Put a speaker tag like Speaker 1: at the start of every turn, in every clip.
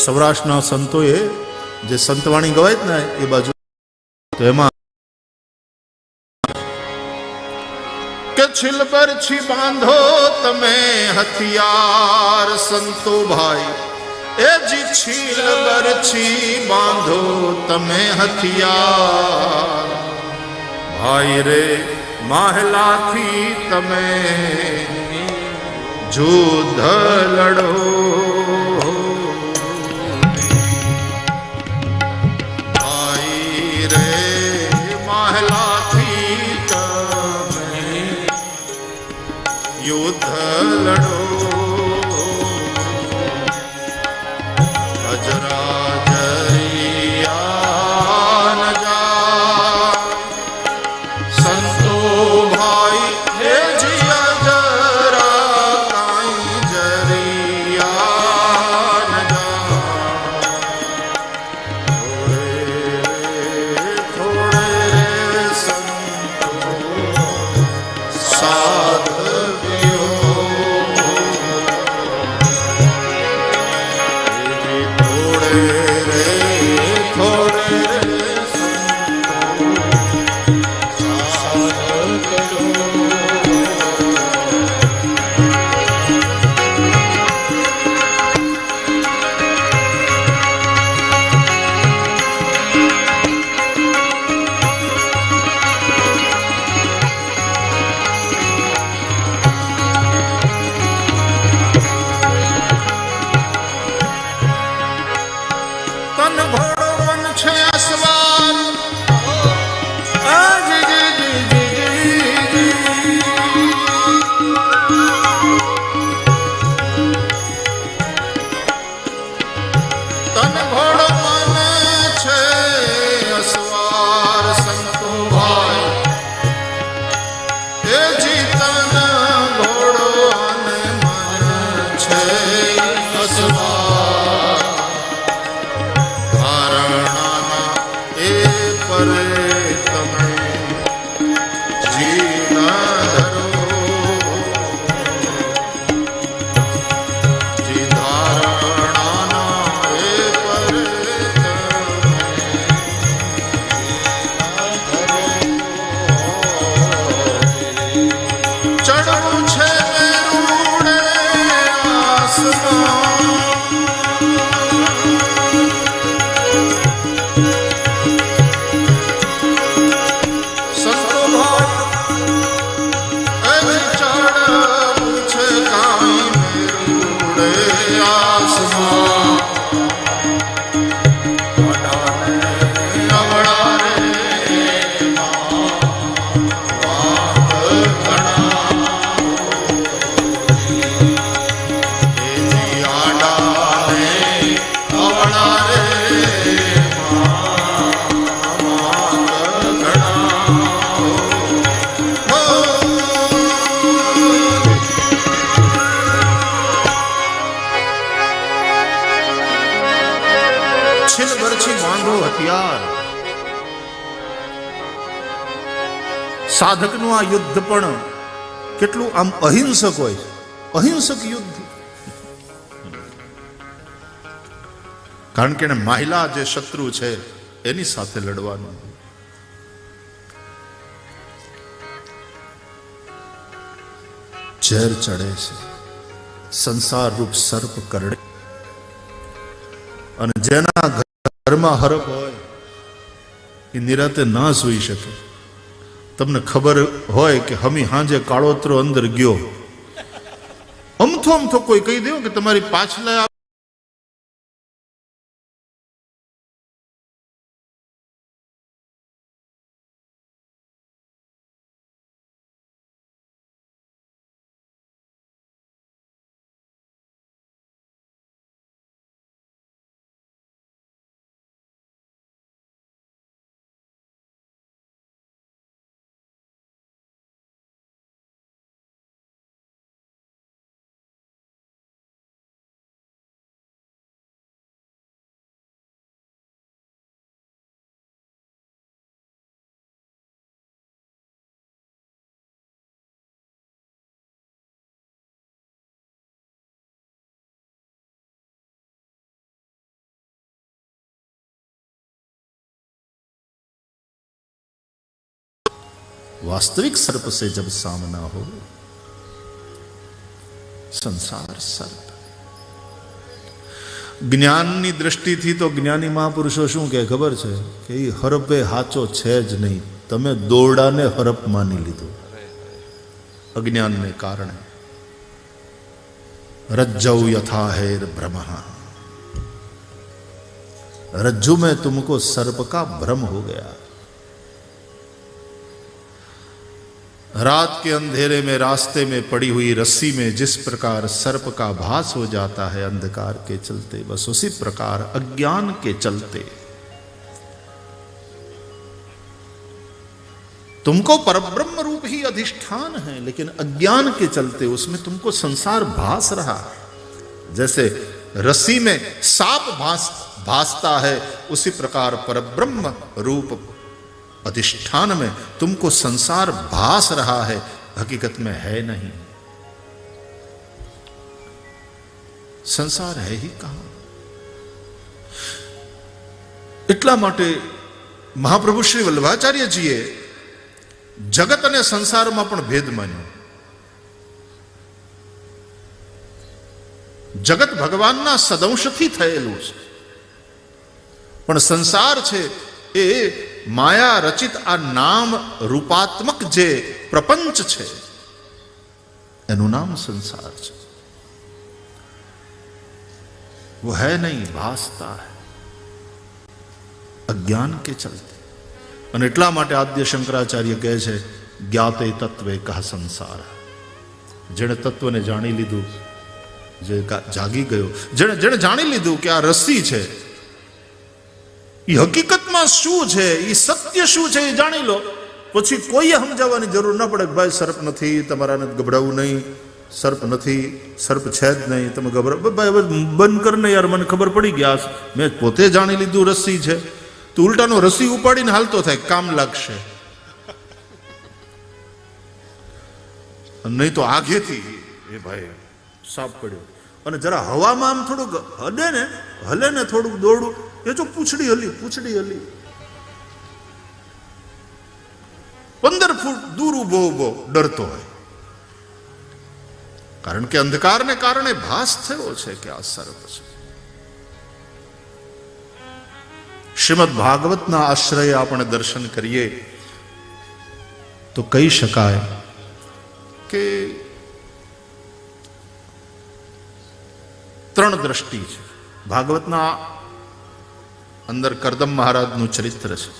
Speaker 1: સૌરાષ્ટ્રના સંતોએ જે સંતવાણી ગવાય ને એ બાજુ તો એમાં કે છિલબર છી બાંધો તમે હથિયાર સંતો ભાઈ એ જી છિલબર છી બાંધો તમે હથિયાર ભાઈ રે માહલાથી તમે યુદ્ધ લડો ભાઈ રે માહલાથી તમે યુદ્ધ લડો સાધકનું આ યુદ્ધ પણ કેટલું આમ અહિંસક હોય, અહિંસક યુદ્ધ. કારણ કે મહિલા જે શત્રુ છે એની સાથે લડવાનું. ઝેર ચડે છે, સંસાર રૂપ સર્પ કરડે, અને જેના ઘરમાં હરપ હોય એ નિરાતે ના સૂઈ શકે. તમને ખબર હોય કે હમી હાંજે કાળોતરો અંદર ગયો, અમથો કોઈ કહી દો કે તમારી પાછલા वास्तविक सर्प से जब सामना हो, संसार सर्प। જ્ઞાનની દ્રષ્ટિથી તો જ્ઞાની મહાપુરુષો શું કહે ખબર છે કે એ હરપે હાચો છે જ નહીં, તમે દોરડાને હરપ માની લીધું અજ્ઞાનને કારણે। रज्जौ यथा हैर भ्रमः, रज्जु में तुमको सर्प का भ्रम हो गया। रात के अंधेरे में रास्ते में पड़ी हुई रस्सी में जिस प्रकार सर्प का भास हो जाता है अंधकार के चलते, बस उसी प्रकार अज्ञान के चलते तुमको परब्रह्म रूप ही अधिष्ठान है, लेकिन अज्ञान के चलते उसमें तुमको संसार भास रहा। जैसे रस्सी में सांप भासता है, उसी प्रकार परब्रह्म रूप अधिष्ठान में तुमको संसार भास रहा है, हकीकत में है नहीं। संसार है ही कहां। એટલા માટે મહાપ્રભુ શ્રી વલ્લભાચાર્યજીએ જગત અને સંસારમાં પણ ભેદ માન્યો। જગત ભગવાનના સદંશથી થયેલું છે, પણ સંસાર છે એ માયા રચિત આ નામ રૂપાત્મક જે પ્રપંચ છે એનું નામ સંસાર છે। वो है नहीं, भासता है अज्ञान के चलते। અને એટલા માટે આદ્ય શંકરાચાર્ય કહે છે જ્ઞાતે તત્વે કહ સંસાર। જેણે તત્વને જાણી લીધું, જે જાગી ગયો, જેણે જાણી લીધું કે આ રસ્સી છે, એ હકીકતમાં શું છે, એ સત્ય શું છે એ જાણી લો, પછી કોઈએ સમજાવવાની જરૂર ન પડે કે ભાઈ સર્પ નથી, તમારાને ગભરાવું નહીં, સર્પ નથી, સર્પ છે જ નહીં, તમે ગભરાવ ભાઈ હવે બંધ કર ને યાર, મને ખબર પડી ગયા, મેં પોતે જાણી લીધું રસ્સી છે। તો ઉલટાનો રસ્સી ઉપાડીને હાલતો થાય, કામ લાગશે, નહીં તો આગેથી એ ભાઈ સાપ પડ્યો, અને જરા હવામાં આમ થોડુંક હલે ને થોડુંક દોડું, એ જો પૂંછડી હલી 15 ફૂટ દૂર ઉભો ડરતો હોય, કારણ કે અંધકારને કારણે ભાસ થયો છે કે આ સર્પ છે। શ્રીમદ ભાગવતના આશ્રય આપણે દર્શન કરીએ તો કહી શકાય કે 3 દ્રષ્ટિ છે। ભાગવતના અંદર કરદમ મહારાજનું ચરિત્ર છે,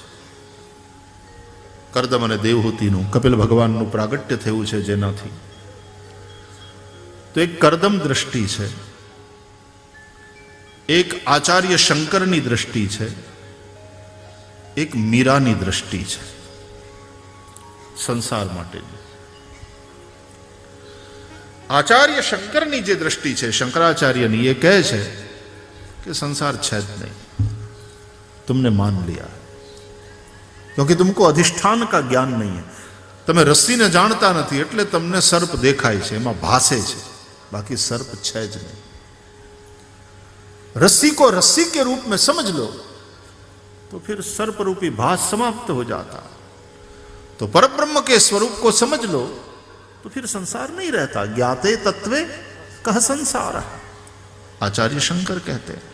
Speaker 1: કરદમ અને દેવહૂતિનું, કપિલ ભગવાનનું પ્રાગટ્ય થયું છે જેનાથી, તો એક કરદમ દ્રષ્ટિ છે, એક આચાર્ય શંકરની દ્રષ્ટિ છે, એક મીરાની દ્રષ્ટિ છે સંસાર માટેની। આચાર્ય શંકરની જે દ્રષ્ટિ છે શંકરાચાર્યની, એ કહે છે कि संसार है नहीं, तुमने मान लिया क्योंकि तुमको अधिष्ठान का ज्ञान नहीं है, તમે રસ્સીને જાણતા નથી એટલે તમને સર્પ દેખાય છે, એમાં ભાસે છે, बाकी सर्प है જ नहीं। रस्सी को रस्सी के रूप में समझ लो तो फिर सर्प रूपी भास समाप्त हो जाता, तो परब्रह्म के स्वरूप को समझ लो तो फिर संसार नहीं रहता। ज्ञाते तत्वे कह संसार, आचार्य शंकर कहते हैं।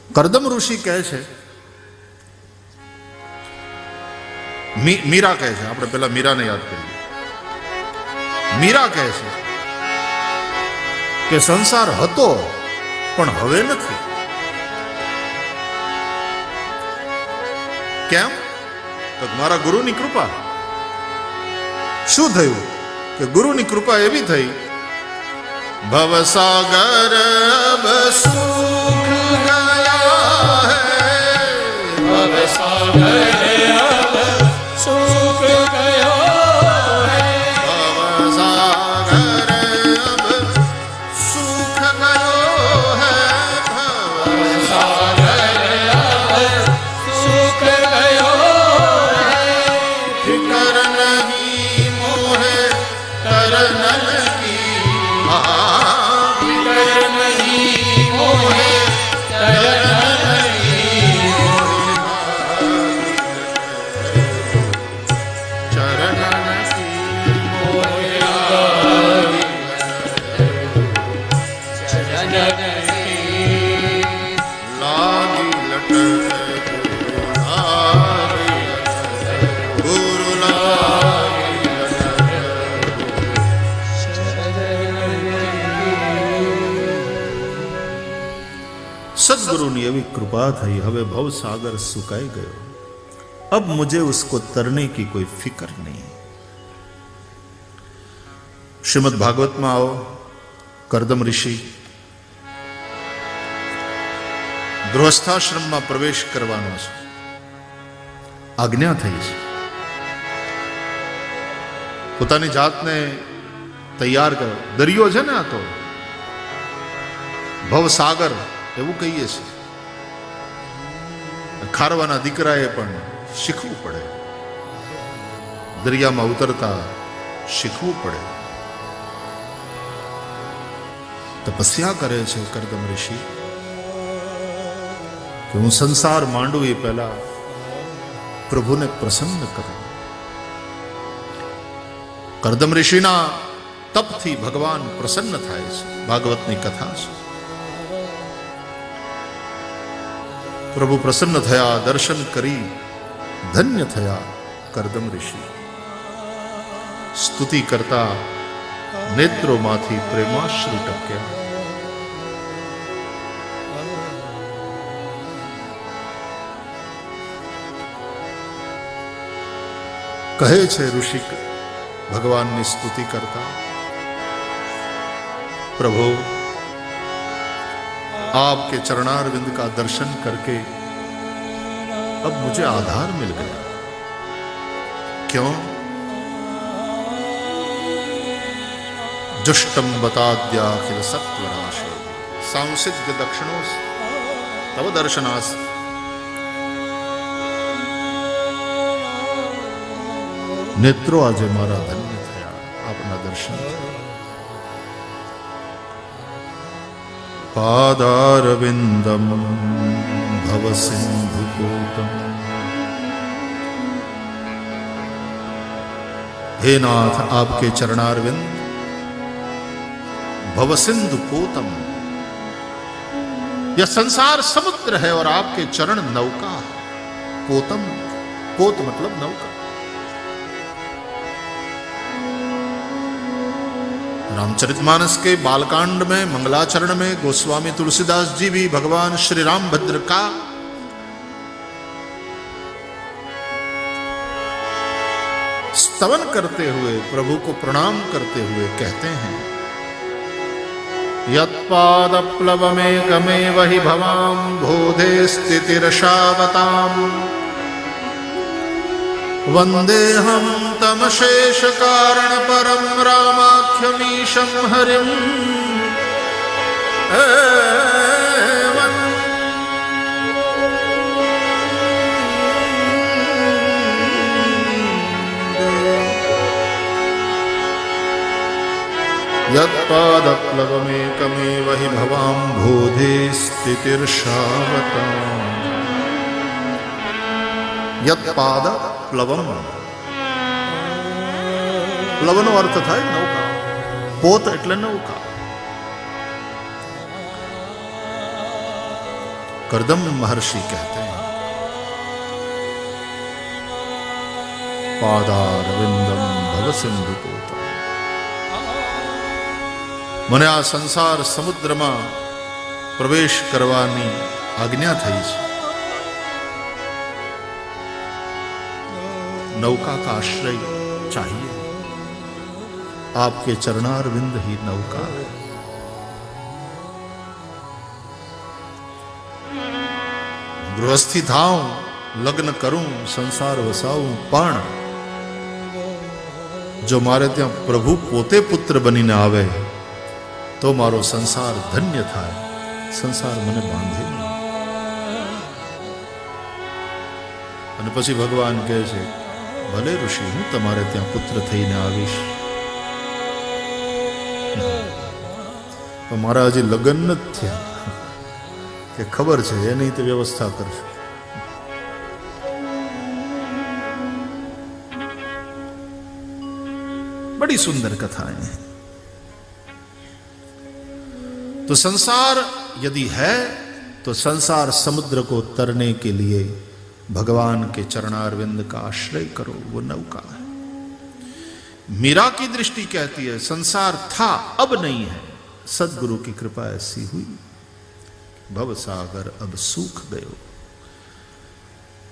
Speaker 1: करदम ऋषि कहे छे, मीरा कहे छे, આપણે પહેલા મીરાને યાદ કરીએ। મીરા કહે છે કે સંસાર હતો પણ હવે નથી। કેમ? તો મારા ગુરુની કૃપા। શું થયું કે ગુરુની કૃપા એવી થઈ, ભવસાગર અબ સુખ ગયા હૈ, ભવસાગર અબ સુખ ગયો હૈ, ભવસાગર અબ સુખ ગયો હૈ, ભવસાગર અબ સુખ ગયો હૈ, ફિકર નહીં મોહે કરનલ की, फिकर नहीं मोहे करनल की, લાગી લટક ગુરુ લાગી सदगुरु ने एवं कृपा थी, हवे भव सागर सुकाई गयो, अब मुझे उसको तरने की कोई फिक्र नहीं। श्रीमद् भागवत में आओ, करदम ऋषि गृहस्थाश्रम में प्रवेश करवानो छे, आज्ञा थई छे। पोतानी जातने तैयार करो। दरियो छे ने आ तो भवसागर એવું કહીએ છીએ। ખારવાના દીકરાએ પણ શીખવું પડે, દરિયામાં ઉતરતા શીખવું પડે। તપસ્યા કરે છે કરદમ ઋષિ કે હું સંસાર માંડું એ પહેલા પ્રભુને પ્રસન્ન કરું। કરદમ ઋષિના તપથી ભગવાન પ્રસન્ન થાય છે। ભાગવતની કથા છે। प्रभु प्रसन्न थया, दर्शन करी धन्य थया करदम ऋषि। स्तुति करता नेत्रों माथी प्रेमाश्रु टपक्या। कहे छे ऋषि भगवान की स्तुति करता, प्रभु आपके चरणारविंद का दर्शन करके अब मुझे आधार मिल गया। क्यों? जुष्टम बताद्याखिल सत्वराशे सांसिद्ध दक्षिणों तव दर्शनास। नेत्रों आजे मारा धन्य थया आपना दर्शन। पादारविंदम भव सिंधुपूतम। हे नाथ, आपके चरणारविंद भव सिंधुपूतम, यह संसार समुद्र है और आपके चरण नौका है। पोतम, पोत मतलब नौका। रामचरितमानस के बालकांड में मंगलाचरण में गोस्वामी तुलसीदास जी भी भगवान श्री रामभद्र का स्तवन करते हुए, प्रभु को प्रणाम करते हुए कहते हैं, यत्पादप्लवमेकमेव हि भवां बोधे स्थितिरशावताम् वंदेहम तमशेष कारण परम रामाख्यमीशं हरिम। यत्पादप्लवमेकमेव हि भवां बोधे स्थितिर्षावताम्। यत्पाद प्लवम, प्लवनो अर्थ थाय नौका। पोत એટલે નૌકા। करदम महर्षि कहते हैं, पादारविंदम भव सिंधुपूतम। મને આ સંસાર સમુદ્રમાં પ્રવેશ કરવાની આજ્ઞા થઈ છે। नौका का आश्रय चाहिए, आपके चरणारविंद ही नौका है। गृहस्थी थाऊं, लग्न करूं, संसार वसाऊं, पण जो मारे त्या प्रभु पोते पुत्र बनीने आवे तो मारो संसार धन्य थाय। संसार मने बांधे नहीं। अने पछी भगवान कहे छे, भले ऋषि हूं तमारे त्या पुत्र थईने आवीश, मारा हजी लग्न नथी थया के खबर छे एनी ते व्यवस्था करशुं। बड़ी सुंदर कथा है। तो संसार यदि है तो संसार समुद्र को तरने के लिए भगवान के चरणारविंद का आश्रय करो, वो नौका है। मीरा की दृष्टि कहती है संसार था अब नहीं है, सदगुरु की कृपा ऐसी हुई, भव सागर अब सूख गयो।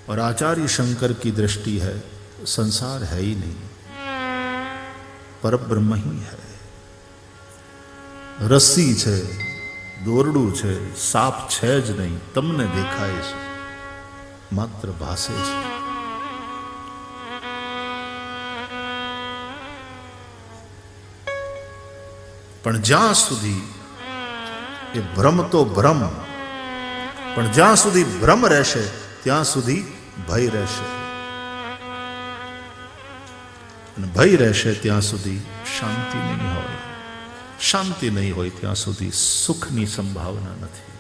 Speaker 1: और आचार्य शंकर की दृष्टि है संसार है ही नहीं, परब्रह्म ही है। रस्सी छे, દોરડું છે, સાપ છે જ નહીં, તમને દેખાય છે, માત્ર ભાસે છે। પણ જ્યાં સુધી એ ભ્રમ તો ભ્રમ, પણ જ્યાં સુધી ભ્રમ રહેશે ત્યાં સુધી ભય રહેશે, અને ભય રહેશે ત્યાં સુધી શાંતિ નહીં હોય, શાંતિ નહીં હોય ત્યાં સુધી સુખની સંભાવના નથી।